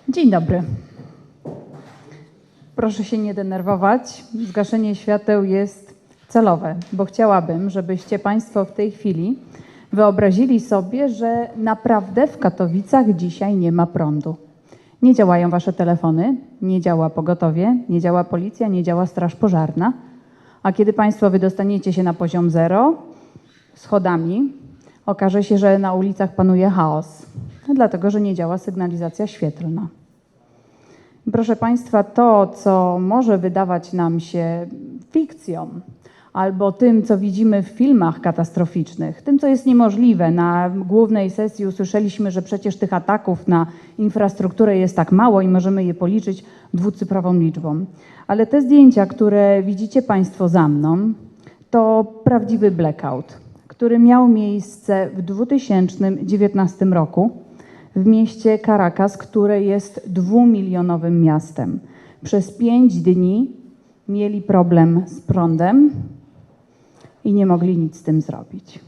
Dzień dobry. Proszę się nie denerwować. Zgaszenie świateł jest celowe, bo chciałabym, żebyście Państwo w tej chwili wyobrazili sobie, że naprawdę w Katowicach dzisiaj nie ma prądu. Nie działają Wasze telefony, nie działa pogotowie, nie działa policja, nie działa straż pożarna. A kiedy Państwo wydostaniecie się na poziom zero schodami, okaże się, że na ulicach panuje chaos, dlatego że nie działa sygnalizacja świetlna. Proszę Państwa, to, co może wydawać nam się fikcją, albo tym, co widzimy w filmach katastroficznych, tym, co jest niemożliwe. Na głównej sesji usłyszeliśmy, że przecież tych ataków na infrastrukturę jest tak mało i możemy je policzyć dwucyfrową liczbą. Ale te zdjęcia, które widzicie Państwo za mną, to prawdziwy blackout, który miał miejsce w 2019 roku w mieście Caracas, które jest 2-milionowym miastem. Przez 5 dni mieli problem z prądem i nie mogli nic z tym zrobić.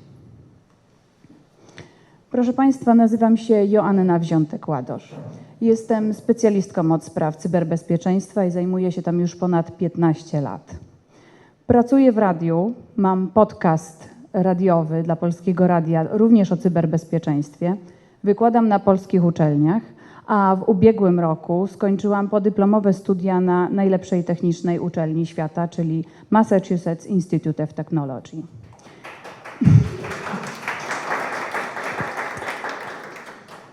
Proszę Państwa, nazywam się Joanna Wziątek-Ładosz. Jestem specjalistką od spraw cyberbezpieczeństwa i zajmuję się tam już ponad 15 lat. Pracuję w radiu, mam podcast radiowy dla Polskiego Radia, również o cyberbezpieczeństwie. Wykładam na polskich uczelniach, a w ubiegłym roku skończyłam podyplomowe studia na najlepszej technicznej uczelni świata, czyli Massachusetts Institute of Technology.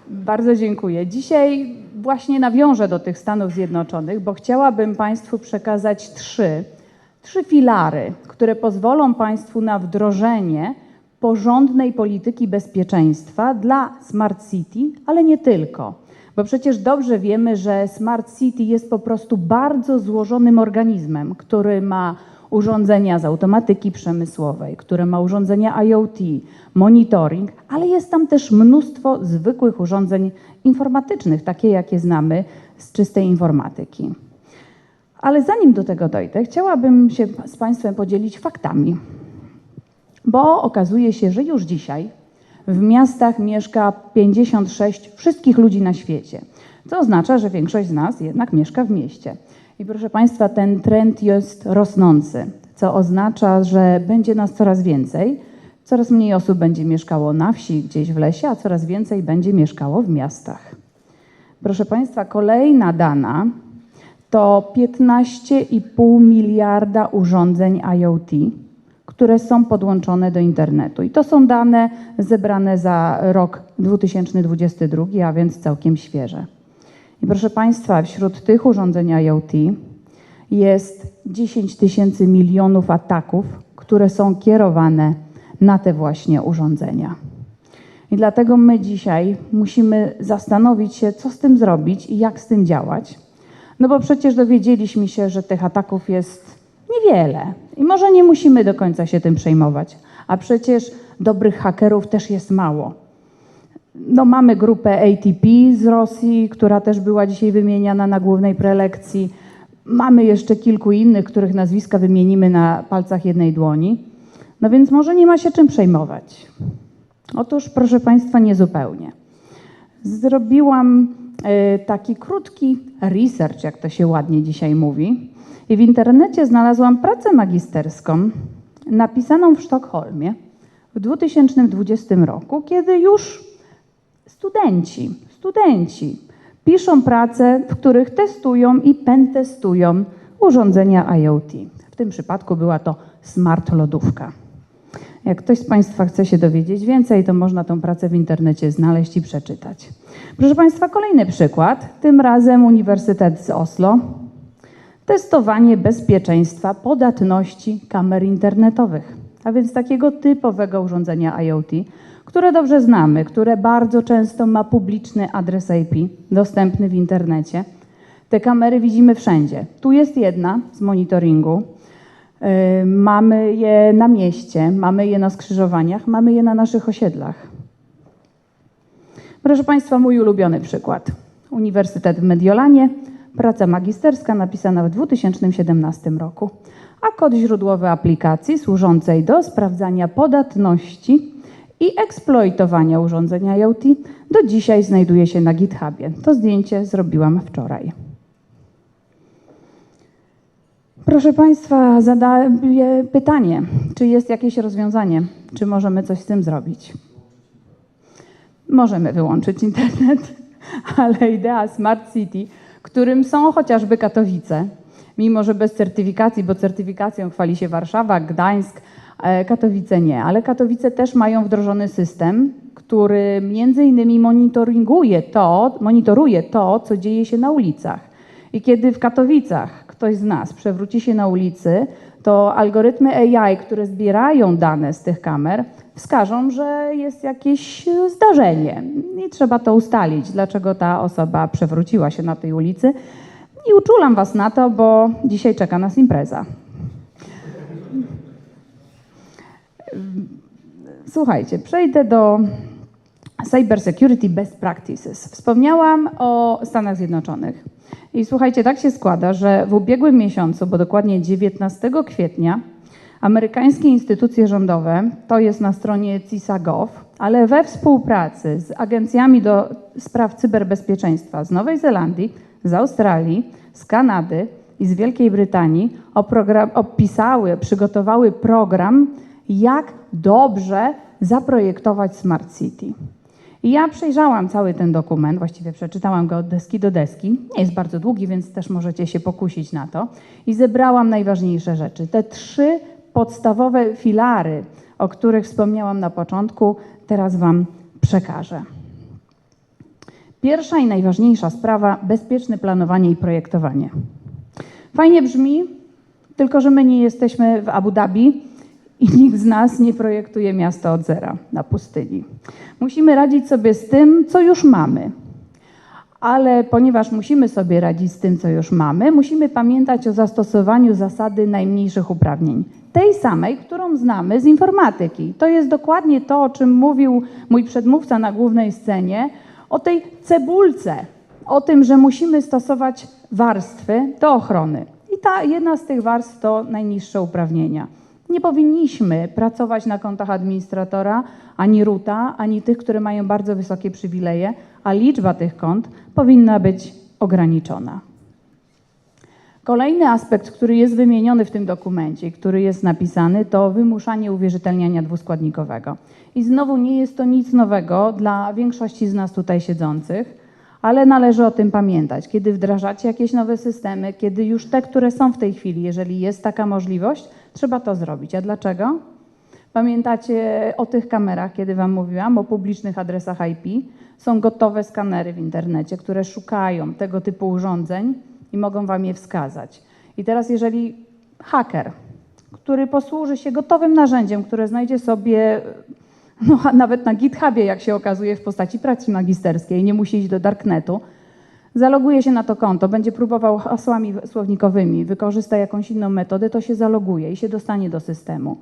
Bardzo dziękuję. Dzisiaj właśnie nawiążę do tych Stanów Zjednoczonych, bo chciałabym Państwu przekazać trzy filary, które pozwolą Państwu na wdrożenie porządnej polityki bezpieczeństwa dla Smart City, ale nie tylko. Bo przecież dobrze wiemy, że Smart City jest po prostu bardzo złożonym organizmem, który ma urządzenia z automatyki przemysłowej, który ma urządzenia IoT, monitoring, ale jest tam też mnóstwo zwykłych urządzeń informatycznych, takie jakie znamy z czystej informatyki. Ale zanim do tego dojdę, chciałabym się z Państwem podzielić faktami. Bo okazuje się, że już dzisiaj w miastach mieszka 56 wszystkich ludzi na świecie. Co oznacza, że większość z nas jednak mieszka w mieście. I proszę Państwa, ten trend jest rosnący, co oznacza, że będzie nas coraz więcej. Coraz mniej osób będzie mieszkało na wsi, gdzieś w lesie, a coraz więcej będzie mieszkało w miastach. Proszę Państwa, kolejna dana to 15,5 miliarda urządzeń IoT, które są podłączone do internetu. I to są dane zebrane za rok 2022, a więc całkiem świeże. I proszę Państwa, wśród tych urządzeń IoT jest 10 tysięcy milionów ataków, które są kierowane na te właśnie urządzenia. I dlatego my dzisiaj musimy zastanowić się, co z tym zrobić i jak z tym działać. No bo przecież dowiedzieliśmy się, że tych ataków jest niewiele i może nie musimy do końca się tym przejmować, a przecież dobrych hakerów też jest mało. No mamy grupę ATP z Rosji, która też była dzisiaj wymieniana na głównej prelekcji. Mamy jeszcze kilku innych, których nazwiska wymienimy na palcach jednej dłoni. No więc może nie ma się czym przejmować. Otóż, proszę Państwa, niezupełnie. Zrobiłam taki krótki research, jak to się ładnie dzisiaj mówi. I w internecie znalazłam pracę magisterską napisaną w Sztokholmie w 2020 roku, kiedy już studenci piszą prace, w których testują i pentestują urządzenia IoT. W tym przypadku była to smart lodówka. Jak ktoś z Państwa chce się dowiedzieć więcej, to można tę pracę w internecie znaleźć i przeczytać. Proszę Państwa, kolejny przykład, tym razem Uniwersytet z Oslo. Testowanie bezpieczeństwa podatności kamer internetowych, a więc takiego typowego urządzenia IoT, które dobrze znamy, które bardzo często ma publiczny adres IP dostępny w internecie. Te kamery widzimy wszędzie. Tu jest jedna z monitoringu. Mamy je na mieście, mamy je na skrzyżowaniach, mamy je na naszych osiedlach. Proszę Państwa, mój ulubiony przykład. Uniwersytet w Mediolanie, praca magisterska napisana w 2017 roku, a kod źródłowy aplikacji służącej do sprawdzania podatności i eksploitowania urządzeń IoT do dzisiaj znajduje się na GitHubie. To zdjęcie zrobiłam wczoraj. Proszę Państwa, zadaję pytanie, czy jest jakieś rozwiązanie, czy możemy coś z tym zrobić? Możemy wyłączyć internet, ale idea Smart City, którym są chociażby Katowice, mimo że bez certyfikacji, bo certyfikacją chwali się Warszawa, Gdańsk, Katowice nie, ale Katowice też mają wdrożony system, który między innymi monitoruje to, co dzieje się na ulicach. I kiedy w Katowicach ktoś z nas przewróci się na ulicy, to algorytmy AI, które zbierają dane z tych kamer, wskażą, że jest jakieś zdarzenie i trzeba to ustalić, dlaczego ta osoba przewróciła się na tej ulicy. I uczulam Was na to, bo dzisiaj czeka nas impreza. Słuchajcie, przejdę do Cyber Security Best Practices. Wspomniałam o Stanach Zjednoczonych. I słuchajcie, tak się składa, że w ubiegłym miesiącu, bo dokładnie 19 kwietnia, amerykańskie instytucje rządowe, to jest na stronie CISA.gov, ale we współpracy z agencjami do spraw cyberbezpieczeństwa z Nowej Zelandii, z Australii, z Kanady i z Wielkiej Brytanii przygotowały program, jak dobrze zaprojektować Smart City. I ja przejrzałam cały ten dokument, właściwie przeczytałam go od deski do deski. Nie jest bardzo długi, więc też możecie się pokusić na to. I zebrałam najważniejsze rzeczy. Te 3 podstawowe filary, o których wspomniałam na początku, teraz Wam przekażę. Pierwsza i najważniejsza sprawa, bezpieczne planowanie i projektowanie. Fajnie brzmi, tylko że my nie jesteśmy w Abu Dhabi i nikt z nas nie projektuje miasta od zera na pustyni. Musimy radzić sobie z tym, co już mamy. Ale ponieważ musimy sobie radzić z tym, co już mamy, musimy pamiętać o zastosowaniu zasady najmniejszych uprawnień. Tej samej, którą znamy z informatyki. To jest dokładnie to, o czym mówił mój przedmówca na głównej scenie, o tej cebulce, o tym, że musimy stosować warstwy do ochrony. I ta jedna z tych warstw to najniższe uprawnienia. Nie powinniśmy pracować na kontach administratora, ani roota, ani tych, które mają bardzo wysokie przywileje, a liczba tych kont powinna być ograniczona. Kolejny aspekt, który jest wymieniony w tym dokumencie, który jest napisany, to wymuszanie uwierzytelniania dwuskładnikowego. I znowu nie jest to nic nowego dla większości z nas tutaj siedzących, ale należy o tym pamiętać. Kiedy wdrażacie jakieś nowe systemy, kiedy już te, które są w tej chwili, jeżeli jest taka możliwość, trzeba to zrobić. A dlaczego? Pamiętacie o tych kamerach, kiedy Wam mówiłam, o publicznych adresach IP? Są gotowe skanery w internecie, które szukają tego typu urządzeń i mogą Wam je wskazać. I teraz jeżeli haker, który posłuży się gotowym narzędziem, które znajdzie sobie nawet na GitHubie, jak się okazuje, w postaci pracy magisterskiej, nie musi iść do darknetu, zaloguje się na to konto, będzie próbował hasłami słownikowymi, wykorzysta jakąś inną metodę, to się zaloguje i się dostanie do systemu.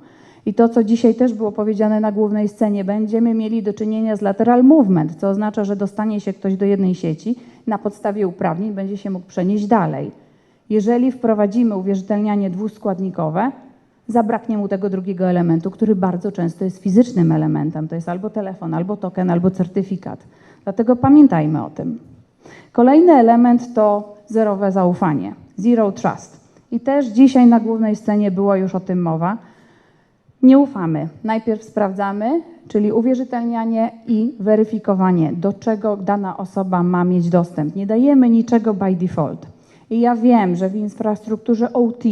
I to, co dzisiaj też było powiedziane na głównej scenie, będziemy mieli do czynienia z lateral movement, co oznacza, że dostanie się ktoś do jednej sieci, na podstawie uprawnień będzie się mógł przenieść dalej. Jeżeli wprowadzimy uwierzytelnianie dwuskładnikowe, zabraknie mu tego drugiego elementu, który bardzo często jest fizycznym elementem. To jest albo telefon, albo token, albo certyfikat. Dlatego pamiętajmy o tym. Kolejny element to zerowe zaufanie, zero trust. I też dzisiaj na głównej scenie była już o tym mowa. Nie ufamy. Najpierw sprawdzamy, czyli uwierzytelnianie i weryfikowanie, do czego dana osoba ma mieć dostęp. Nie dajemy niczego by default. I ja wiem, że w infrastrukturze OT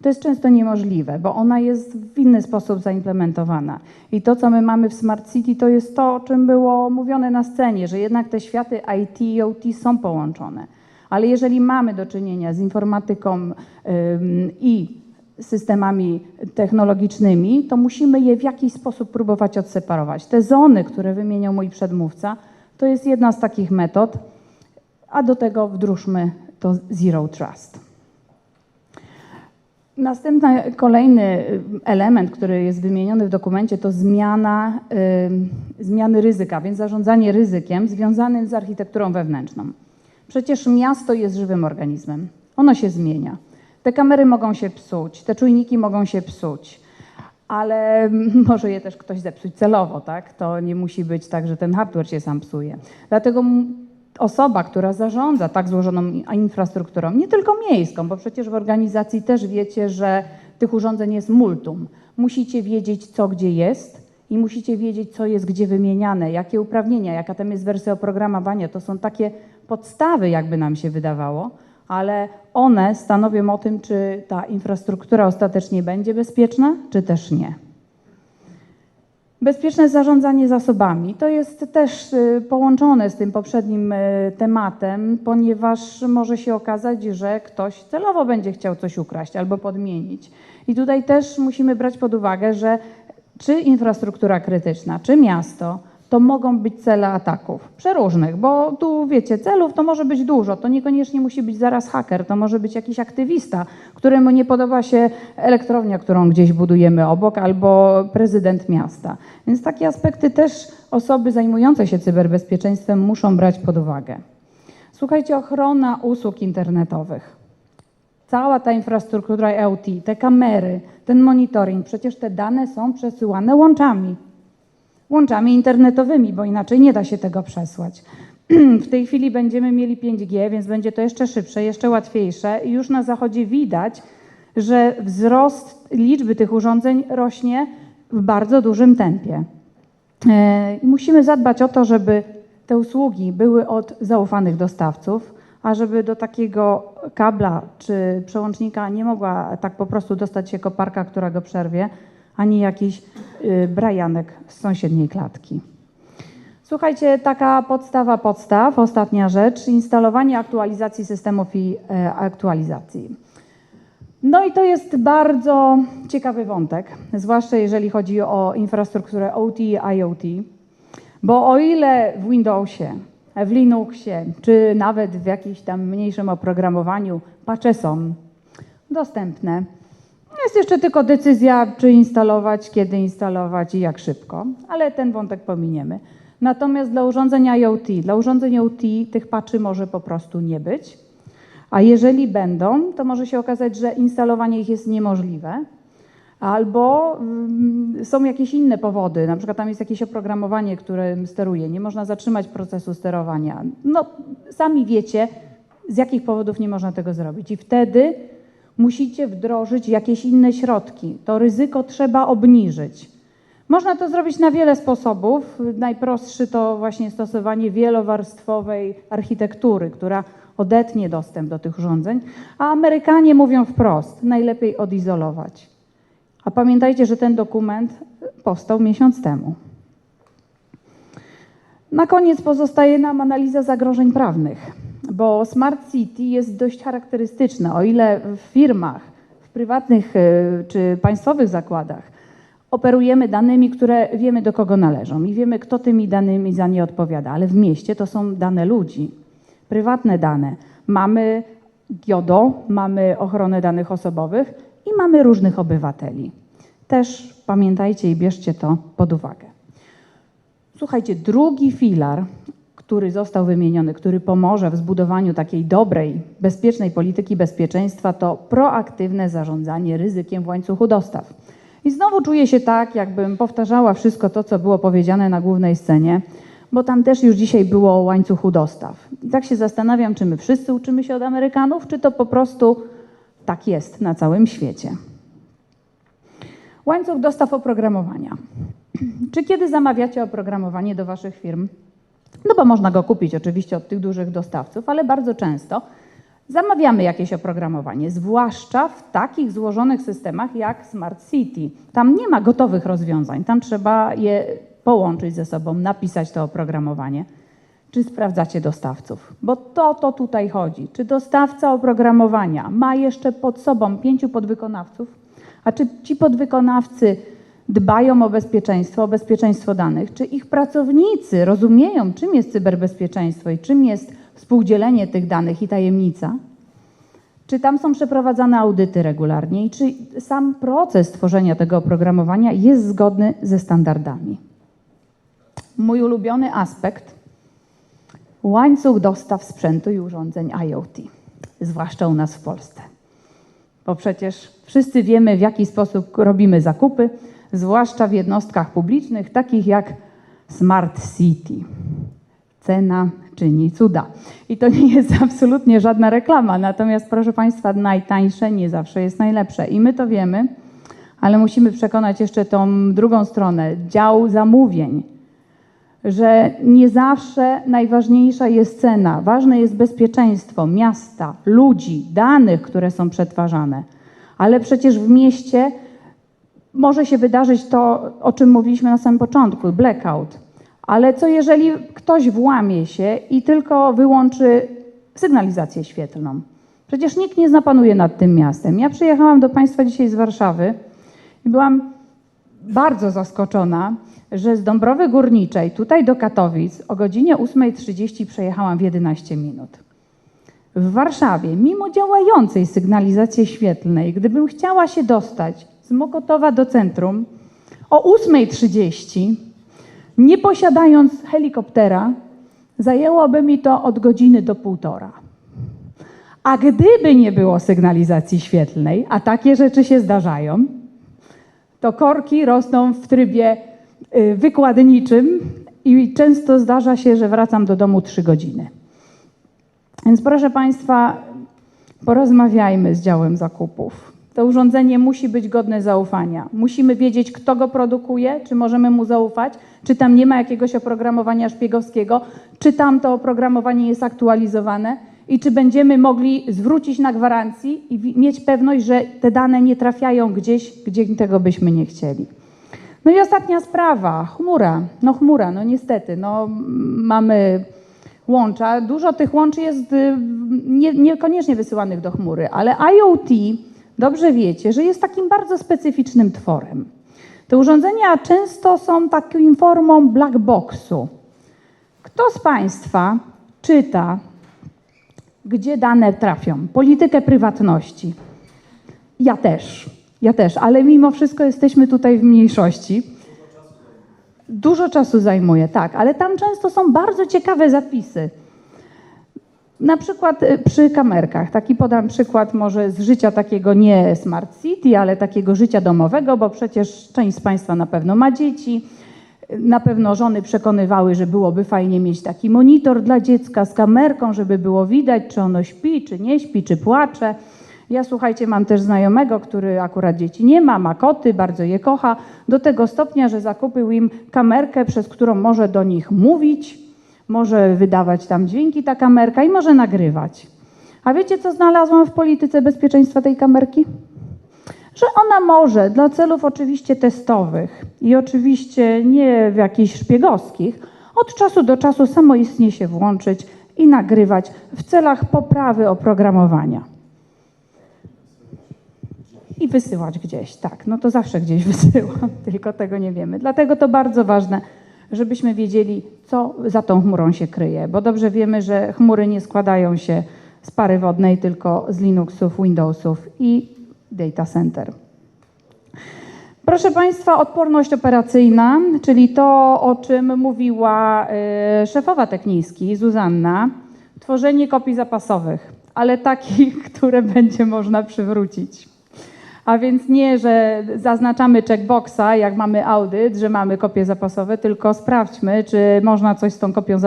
to jest często niemożliwe, bo ona jest w inny sposób zaimplementowana. I to, co my mamy w Smart City, to jest to, o czym było mówione na scenie, że jednak te światy IT i OT są połączone. Ale jeżeli mamy do czynienia z informatyką i systemami technologicznymi, to musimy je w jakiś sposób próbować odseparować. Te zony, które wymieniał mój przedmówca, to jest jedna z takich metod, a do tego wdróżmy to Zero Trust. Kolejny element, który jest wymieniony w dokumencie, to zmiany ryzyka, więc zarządzanie ryzykiem związanym z architekturą wewnętrzną. Przecież miasto jest żywym organizmem, ono się zmienia. Te kamery mogą się psuć, te czujniki mogą się psuć, ale może je też ktoś zepsuć celowo, tak? To nie musi być tak, że ten hardware się sam psuje. Dlatego osoba, która zarządza tak złożoną infrastrukturą, nie tylko miejską, bo przecież w organizacji też wiecie, że tych urządzeń jest multum. Musicie wiedzieć, co gdzie jest i musicie wiedzieć, co jest gdzie wymieniane, jakie uprawnienia, jaka tam jest wersja oprogramowania. To są takie podstawy, jakby nam się wydawało, ale one stanowią o tym, czy ta infrastruktura ostatecznie będzie bezpieczna, czy też nie. Bezpieczne zarządzanie zasobami to jest też połączone z tym poprzednim tematem, ponieważ może się okazać, że ktoś celowo będzie chciał coś ukraść albo podmienić. I tutaj też musimy brać pod uwagę, że czy infrastruktura krytyczna, czy miasto, to mogą być cele ataków przeróżnych, bo tu wiecie, celów to może być dużo, to niekoniecznie musi być zaraz haker, to może być jakiś aktywista, któremu nie podoba się elektrownia, którą gdzieś budujemy obok, albo prezydent miasta. Więc takie aspekty też osoby zajmujące się cyberbezpieczeństwem muszą brać pod uwagę. Słuchajcie, ochrona usług internetowych. Cała ta infrastruktura IoT, te kamery, ten monitoring, przecież te dane są przesyłane łączami internetowymi, bo inaczej nie da się tego przesłać. W tej chwili będziemy mieli 5G, więc będzie to jeszcze szybsze, jeszcze łatwiejsze i już na zachodzie widać, że wzrost liczby tych urządzeń rośnie w bardzo dużym tempie. I musimy zadbać o to, żeby te usługi były od zaufanych dostawców, a żeby do takiego kabla czy przełącznika nie mogła tak po prostu dostać się koparka, która go przerwie, ani jakiś brajanek z sąsiedniej klatki. Słuchajcie, taka podstaw, ostatnia rzecz, instalowanie aktualizacji systemów i aktualizacji. No i to jest bardzo ciekawy wątek, zwłaszcza jeżeli chodzi o infrastrukturę OT i IoT, bo o ile w Windowsie, w Linuxie, czy nawet w jakimś tam mniejszym oprogramowaniu patche są dostępne, jest jeszcze tylko decyzja, czy instalować, kiedy instalować i jak szybko, ale ten wątek pominiemy. Natomiast dla urządzeń IoT tych patchy może po prostu nie być, a jeżeli będą, to może się okazać, że instalowanie ich jest niemożliwe, albo są jakieś inne powody, na przykład tam jest jakieś oprogramowanie, którym steruje, nie można zatrzymać procesu sterowania. No, sami wiecie, z jakich powodów nie można tego zrobić i wtedy musicie wdrożyć jakieś inne środki. To ryzyko trzeba obniżyć. Można to zrobić na wiele sposobów. Najprostszy to właśnie stosowanie wielowarstwowej architektury, która odetnie dostęp do tych urządzeń, a Amerykanie mówią wprost, najlepiej odizolować. A pamiętajcie, że ten dokument powstał miesiąc temu. Na koniec pozostaje nam analiza zagrożeń prawnych, bo Smart City jest dość charakterystyczne. O ile w firmach, w prywatnych czy państwowych zakładach operujemy danymi, które wiemy, do kogo należą i wiemy, kto tymi danymi za nie odpowiada, ale w mieście to są dane ludzi, prywatne dane. Mamy GIODO, mamy ochronę danych osobowych i mamy różnych obywateli. Też pamiętajcie i bierzcie to pod uwagę. Słuchajcie, drugi filar, który został wymieniony, który pomoże w zbudowaniu takiej dobrej, bezpiecznej polityki bezpieczeństwa, to proaktywne zarządzanie ryzykiem w łańcuchu dostaw. I znowu czuję się tak, jakbym powtarzała wszystko to, co było powiedziane na głównej scenie, bo tam też już dzisiaj było o łańcuchu dostaw. I tak się zastanawiam, czy my wszyscy uczymy się od Amerykanów, czy to po prostu tak jest na całym świecie. Łańcuch dostaw oprogramowania. Czy kiedy zamawiacie oprogramowanie do waszych firm? No bo można go kupić oczywiście od tych dużych dostawców, ale bardzo często zamawiamy jakieś oprogramowanie, zwłaszcza w takich złożonych systemach jak Smart City. Tam nie ma gotowych rozwiązań, tam trzeba je połączyć ze sobą, napisać to oprogramowanie. Czy sprawdzacie dostawców? Bo to tutaj chodzi. Czy dostawca oprogramowania ma jeszcze pod sobą 5 podwykonawców? A czy ci podwykonawcy dbają o bezpieczeństwo danych? Czy ich pracownicy rozumieją, czym jest cyberbezpieczeństwo i czym jest współdzielenie tych danych i tajemnica? Czy tam są przeprowadzane audyty regularnie i czy sam proces tworzenia tego oprogramowania jest zgodny ze standardami? Mój ulubiony aspekt, łańcuch dostaw sprzętu i urządzeń IoT, zwłaszcza u nas w Polsce. Bo przecież wszyscy wiemy, w jaki sposób robimy zakupy, zwłaszcza w jednostkach publicznych, takich jak Smart City. Cena czyni cuda. I to nie jest absolutnie żadna reklama, natomiast proszę Państwa, najtańsze nie zawsze jest najlepsze. I my to wiemy, ale musimy przekonać jeszcze tą drugą stronę, dział zamówień, że nie zawsze najważniejsza jest cena. Ważne jest bezpieczeństwo miasta, ludzi, danych, które są przetwarzane. Ale przecież w mieście może się wydarzyć to, o czym mówiliśmy na samym początku, blackout. Ale co jeżeli ktoś włamie się i tylko wyłączy sygnalizację świetlną? Przecież nikt nie zapanuje nad tym miastem. Ja przyjechałam do Państwa dzisiaj z Warszawy i byłam bardzo zaskoczona, że z Dąbrowy Górniczej tutaj do Katowic o godzinie 8:30 przejechałam w 11 minut. W Warszawie, mimo działającej sygnalizacji świetlnej, gdybym chciała się dostać z Mokotowa do centrum o 8:30, nie posiadając helikoptera, zajęłoby mi to od godziny do 1,5. A gdyby nie było sygnalizacji świetlnej, a takie rzeczy się zdarzają, to korki rosną w trybie wykładniczym i często zdarza się, że wracam do domu 3 godziny. Więc proszę Państwa, porozmawiajmy z działem zakupów. To urządzenie musi być godne zaufania. Musimy wiedzieć, kto go produkuje, czy możemy mu zaufać, czy tam nie ma jakiegoś oprogramowania szpiegowskiego, czy tam to oprogramowanie jest aktualizowane i czy będziemy mogli zwrócić na gwarancji i mieć pewność, że te dane nie trafiają gdzieś, gdzie tego byśmy nie chcieli. No i ostatnia sprawa, chmura. No niestety, mamy łącza. Dużo tych łączy jest niekoniecznie wysyłanych do chmury, ale IoT, dobrze wiecie, że jest takim bardzo specyficznym tworem. Te urządzenia często są taką formą black boxu. Kto z Państwa czyta, gdzie dane trafią? Politykę prywatności. Ja też, ale mimo wszystko jesteśmy tutaj w mniejszości. Dużo czasu zajmuje, tak, ale tam często są bardzo ciekawe zapisy. Na przykład przy kamerkach. Taki podam przykład może z życia takiego nie Smart City, ale takiego życia domowego, bo przecież część z Państwa na pewno ma dzieci. Na pewno żony przekonywały, że byłoby fajnie mieć taki monitor dla dziecka z kamerką, żeby było widać, czy ono śpi, czy nie śpi, czy płacze. Ja, słuchajcie, mam też znajomego, który akurat dzieci nie ma, ma koty, bardzo je kocha, do tego stopnia, że zakupił im kamerkę, przez którą może do nich mówić, może wydawać tam dźwięki ta kamerka i może nagrywać. A wiecie, co znalazłam w polityce bezpieczeństwa tej kamerki? Że ona może dla celów oczywiście testowych i oczywiście nie w jakichś szpiegowskich, od czasu do czasu samoistnie się włączyć i nagrywać w celach poprawy oprogramowania. I wysyłać gdzieś, tak, no to zawsze gdzieś wysyłam, tylko tego nie wiemy. Dlatego to bardzo ważne, żebyśmy wiedzieli, co za tą chmurą się kryje, bo dobrze wiemy, że chmury nie składają się z pary wodnej, tylko z Linuxów, Windowsów i data center. Proszę Państwa, odporność operacyjna, czyli to, o czym mówiła szefowa Techniski, Zuzanna, tworzenie kopii zapasowych, ale takich, które będzie można przywrócić. A więc nie, że zaznaczamy checkboxa, jak mamy audyt, że mamy kopię zapasowe, tylko sprawdźmy, czy można coś z tą kopią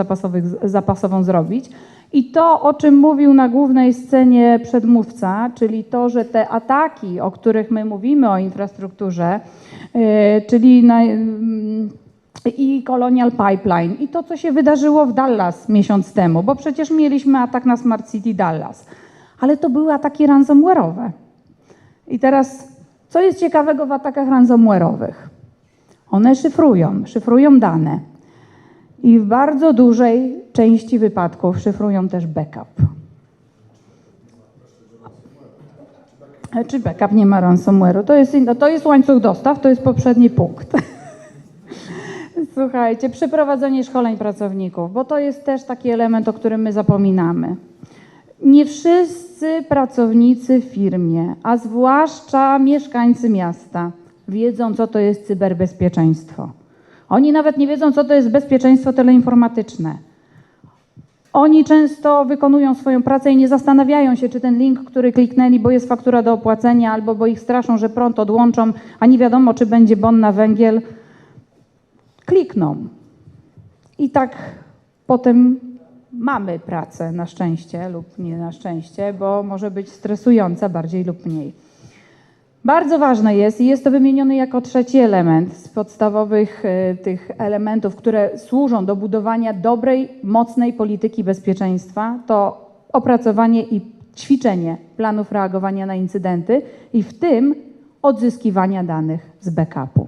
zapasową zrobić. I to, o czym mówił na głównej scenie przedmówca, czyli to, że te ataki, o których my mówimy o infrastrukturze, czyli i Colonial Pipeline, i to, co się wydarzyło w Dallas miesiąc temu, bo przecież mieliśmy atak na Smart City Dallas, ale to były ataki ransomware'owe. I teraz, co jest ciekawego w atakach ransomware'owych? One szyfrują dane i w bardzo dużej części wypadków szyfrują też backup. Czy backup nie ma ransomware'u? To jest łańcuch dostaw, to jest poprzedni punkt. Słuchajcie, przeprowadzenie szkoleń pracowników, bo to jest też taki element, o którym my zapominamy. Nie wszyscy pracownicy w firmie, a zwłaszcza mieszkańcy miasta, wiedzą, co to jest cyberbezpieczeństwo. Oni nawet nie wiedzą, co to jest bezpieczeństwo teleinformatyczne. Oni często wykonują swoją pracę i nie zastanawiają się, czy ten link, który kliknęli, bo jest faktura do opłacenia, albo bo ich straszą, że prąd odłączą, a nie wiadomo, czy będzie bon na węgiel, klikną. I tak potem mamy pracę, na szczęście lub nie na szczęście, bo może być stresująca bardziej lub mniej. Bardzo ważne jest, i jest to wymieniony jako trzeci element z podstawowych tych elementów, które służą do budowania dobrej, mocnej polityki bezpieczeństwa, to opracowanie i ćwiczenie planów reagowania na incydenty i w tym odzyskiwania danych z backupu.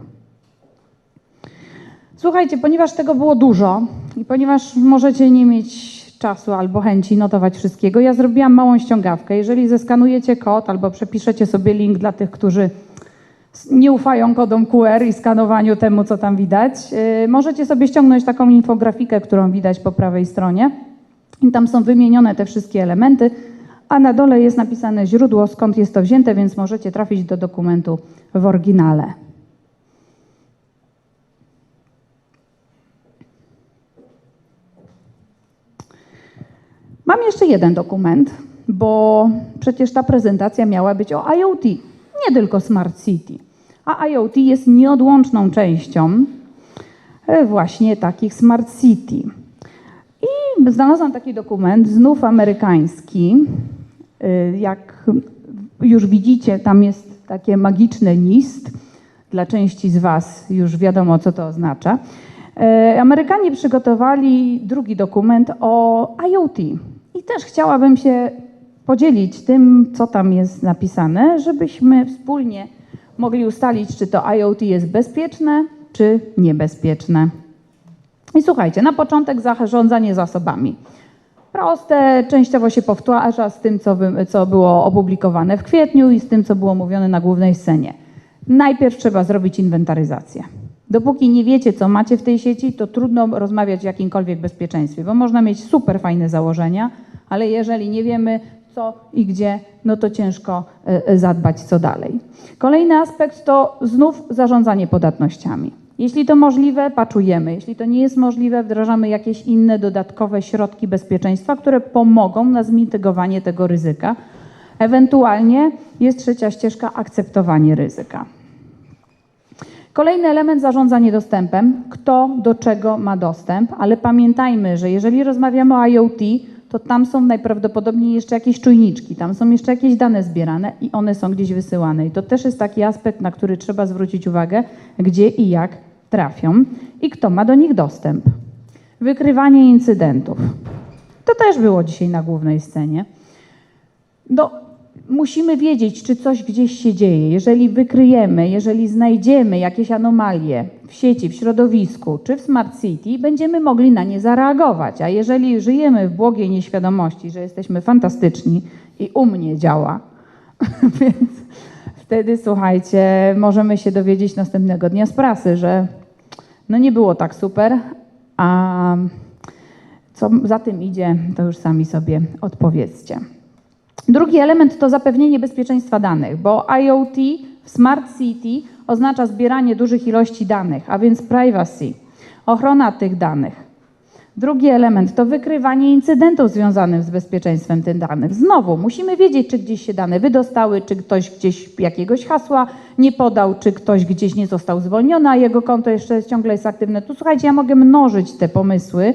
Słuchajcie, ponieważ tego było dużo i ponieważ możecie nie mieć czasu albo chęci notować wszystkiego, ja zrobiłam małą ściągawkę. Jeżeli zeskanujecie kod albo przepiszecie sobie link dla tych, którzy nie ufają kodom QR i skanowaniu temu, co tam widać, możecie sobie ściągnąć taką infografikę, którą widać po prawej stronie. I tam są wymienione te wszystkie elementy, a na dole jest napisane źródło, skąd jest to wzięte, więc możecie trafić do dokumentu w oryginale. Mam jeszcze jeden dokument, bo przecież ta prezentacja miała być o IoT, nie tylko Smart City. A IoT jest nieodłączną częścią właśnie takich Smart City. I znalazłam taki dokument, znów amerykański. Jak już widzicie, tam jest takie magiczne NIST. Dla części z Was już wiadomo, co to oznacza. Amerykanie przygotowali drugi dokument o IoT. I też chciałabym się podzielić tym, co tam jest napisane, żebyśmy wspólnie mogli ustalić, czy to IoT jest bezpieczne, czy niebezpieczne. I słuchajcie, na początek zarządzanie zasobami. Proste, częściowo się powtarza z tym, co było opublikowane w kwietniu i z tym, co było mówione na głównej scenie. Najpierw trzeba zrobić inwentaryzację. Dopóki nie wiecie, co macie w tej sieci, to trudno rozmawiać o jakimkolwiek bezpieczeństwie, bo można mieć super fajne założenia, ale jeżeli nie wiemy co i gdzie, no to ciężko zadbać co dalej. Kolejny aspekt to znów zarządzanie podatnościami. Jeśli to możliwe, patchujemy. Jeśli to nie jest możliwe, wdrażamy jakieś inne dodatkowe środki bezpieczeństwa, które pomogą na zmitygowanie tego ryzyka. Ewentualnie jest trzecia ścieżka, akceptowanie ryzyka. Kolejny element, zarządzanie dostępem. Kto do czego ma dostęp, ale pamiętajmy, że jeżeli rozmawiamy o IoT, to tam są najprawdopodobniej jeszcze jakieś czujniczki, tam są jeszcze jakieś dane zbierane i one są gdzieś wysyłane. I to też jest taki aspekt, na który trzeba zwrócić uwagę, gdzie i jak trafią i kto ma do nich dostęp. Wykrywanie incydentów. To też było dzisiaj na głównej scenie. Musimy wiedzieć, czy coś gdzieś się dzieje. Jeżeli wykryjemy, jeżeli znajdziemy jakieś anomalie w sieci, w środowisku czy w Smart City, będziemy mogli na nie zareagować. A jeżeli żyjemy w błogiej nieświadomości, że jesteśmy fantastyczni i u mnie działa, więc wtedy, słuchajcie, możemy się dowiedzieć następnego dnia z prasy, że no nie było tak super, a co za tym idzie, to już sami sobie odpowiedzcie. Drugi element to zapewnienie bezpieczeństwa danych, bo IoT w Smart City oznacza zbieranie dużych ilości danych, a więc privacy, ochrona tych danych. Drugi element to wykrywanie incydentów związanych z bezpieczeństwem tych danych. Znowu musimy wiedzieć, czy gdzieś się dane wydostały, czy ktoś gdzieś jakiegoś hasła nie podał, czy ktoś gdzieś nie został zwolniony, a jego konto jeszcze ciągle jest aktywne. Tu słuchajcie, ja mogę mnożyć te pomysły,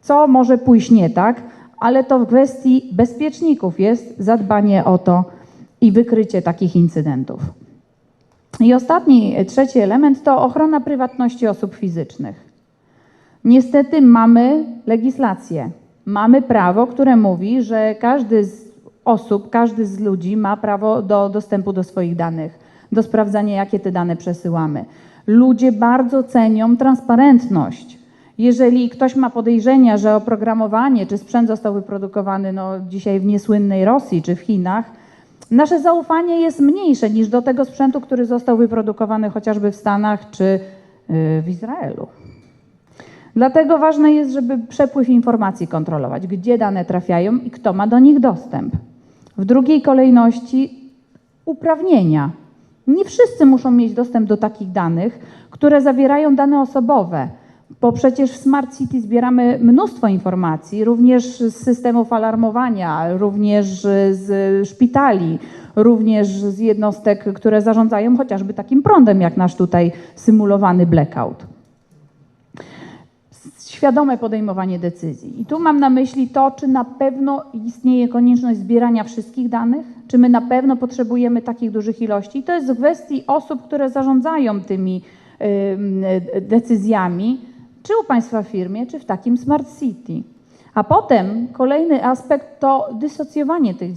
co może pójść nie tak, ale to w kwestii bezpieczników jest zadbanie o to i wykrycie takich incydentów. I ostatni, trzeci element to ochrona prywatności osób fizycznych. Niestety mamy legislację, mamy prawo, które mówi, że każdy z osób, każdy z ludzi ma prawo do dostępu do swoich danych, do sprawdzania, jakie te dane przesyłamy. Ludzie bardzo cenią transparentność. Jeżeli ktoś ma podejrzenia, że oprogramowanie czy sprzęt został wyprodukowany dzisiaj w niesłynnej Rosji czy w Chinach, nasze zaufanie jest mniejsze niż do tego sprzętu, który został wyprodukowany chociażby w Stanach czy w Izraelu. Dlatego ważne jest, żeby przepływ informacji kontrolować, gdzie dane trafiają i kto ma do nich dostęp. W drugiej kolejności uprawnienia. Nie wszyscy muszą mieć dostęp do takich danych, które zawierają dane osobowe. bo przecież w Smart City zbieramy mnóstwo informacji, również z systemów alarmowania, również z szpitali, również z jednostek, które zarządzają chociażby takim prądem, jak nasz tutaj symulowany blackout. Świadome podejmowanie decyzji. I tu mam na myśli to, czy na pewno istnieje konieczność zbierania wszystkich danych, czy my na pewno potrzebujemy takich dużych ilości. I to jest w kwestii osób, które zarządzają tymi decyzjami, czy u Państwa w firmie, czy w takim Smart City. A potem kolejny aspekt to dysocjowanie tych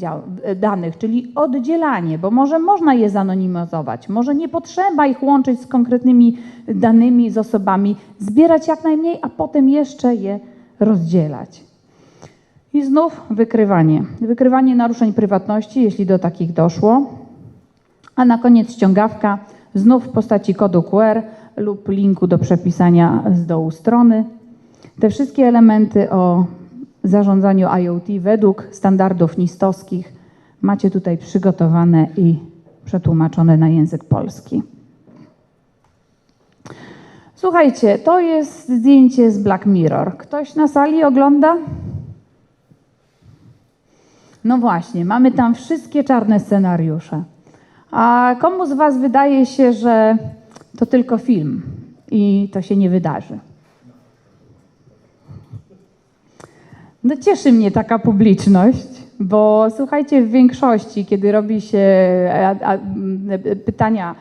danych, czyli oddzielanie, bo może można je zanonimizować, może nie potrzeba ich łączyć z konkretnymi danymi, z osobami, zbierać jak najmniej, a potem jeszcze je rozdzielać. I znów wykrywanie. Wykrywanie naruszeń prywatności, jeśli do takich doszło. A na koniec ściągawka, znów w postaci kodu QR lub linku do przepisania z dołu strony. Te wszystkie elementy o zarządzaniu IoT według standardów NIST-owskich macie tutaj przygotowane i przetłumaczone na język polski. Słuchajcie, to jest zdjęcie z Black Mirror. Ktoś na sali ogląda? No właśnie, mamy tam wszystkie czarne scenariusze. A komu z Was wydaje się, że to tylko film i to się nie wydarzy? No cieszy mnie taka publiczność, bo słuchajcie, w większości, kiedy robi się pytania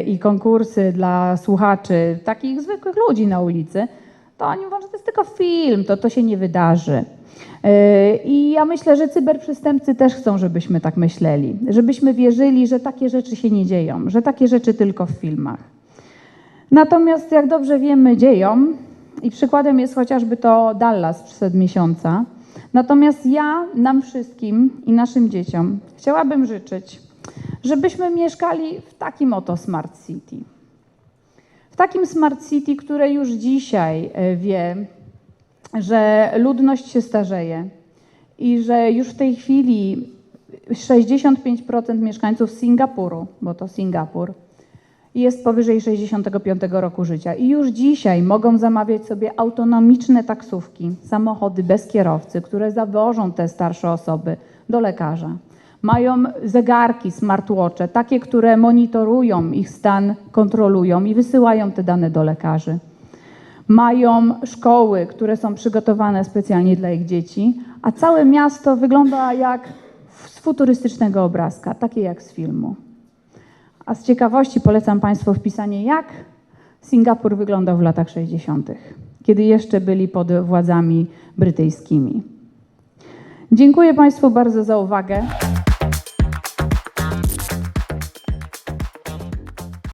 i konkursy dla słuchaczy, takich zwykłych ludzi na ulicy, to oni mówią, że to jest tylko film, to się nie wydarzy. I ja myślę, że cyberprzestępcy też chcą, żebyśmy tak myśleli, żebyśmy wierzyli, że takie rzeczy się nie dzieją, że takie rzeczy tylko w filmach. Natomiast jak dobrze wiemy, dzieją. I przykładem jest chociażby to Dallas sprzed miesiąca. Natomiast ja nam wszystkim i naszym dzieciom chciałabym życzyć, żebyśmy mieszkali w takim oto Smart City. W takim Smart City, które już dzisiaj wie, że ludność się starzeje i że już w tej chwili 65% mieszkańców Singapuru, bo to Singapur, jest powyżej 65 roku życia i już dzisiaj mogą zamawiać sobie autonomiczne taksówki, samochody bez kierowcy, które zawożą te starsze osoby do lekarza. Mają zegarki, smartwatche, takie, które monitorują ich stan, kontrolują i wysyłają te dane do lekarzy. Mają szkoły, które są przygotowane specjalnie dla ich dzieci, a całe miasto wygląda jak z futurystycznego obrazka, takie jak z filmu. A z ciekawości polecam Państwu wpisanie, jak Singapur wyglądał w latach 60., kiedy jeszcze byli pod władzami brytyjskimi. Dziękuję Państwu bardzo za uwagę.